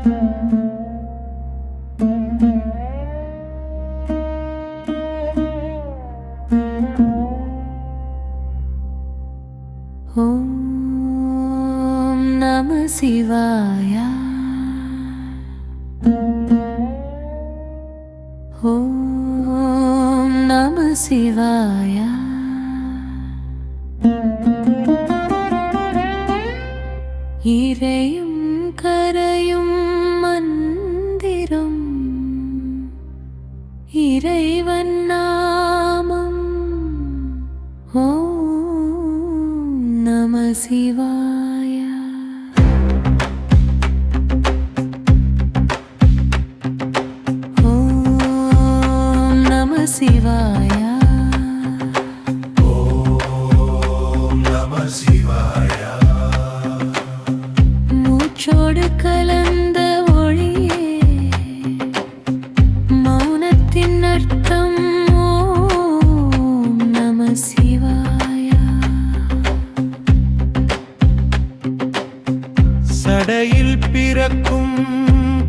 ஓம் நம சிவாய. ஓம் நம சிவாய. இறையும் கரையும் மந்திரம், இறைவன் நாமம். ஓம் நம சிவாய. ஓம் நம சிவாய. ஓம் நம சிவாய. மூச்சோடு கலந்த ஒளியே மௌனத்தின் அர்த்தம். ஓம் நம சிவாய. சடையில் பிறக்கும்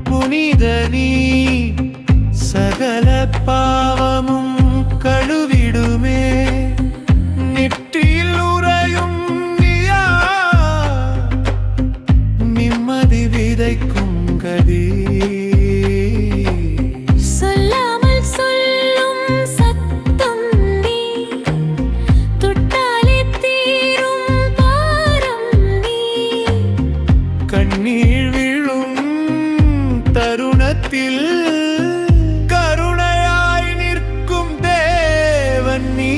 புனித நீ சகல பாவமும் கழுவிடுமே. நெற்றியில் உறையும் நீயா நிம்மதி விதைக்கும் கதி. சொல்லாமல் சொல்லும் சத்தம் நீ, தொட்டாலே தீரும் பாரம் நீ. கண்ணீர் விழும் தருணத்தில் கருணையாய் நிற்கும் தேவன் நீ.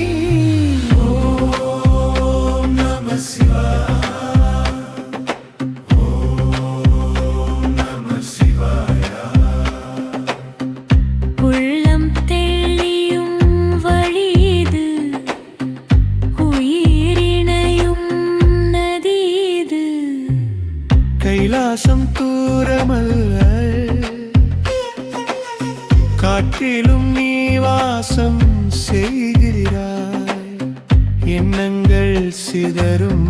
ஓம் நம சிவாய. ஓம் நம சிவாய. உள்ளம் தெளியும் வழிது, உயிரினையும் நதிது. கைலாசம் தூரமல்ல, காற்றிலும் நீ வாசம் செய்கிறாய். எண்ணங்கள் சிதறும்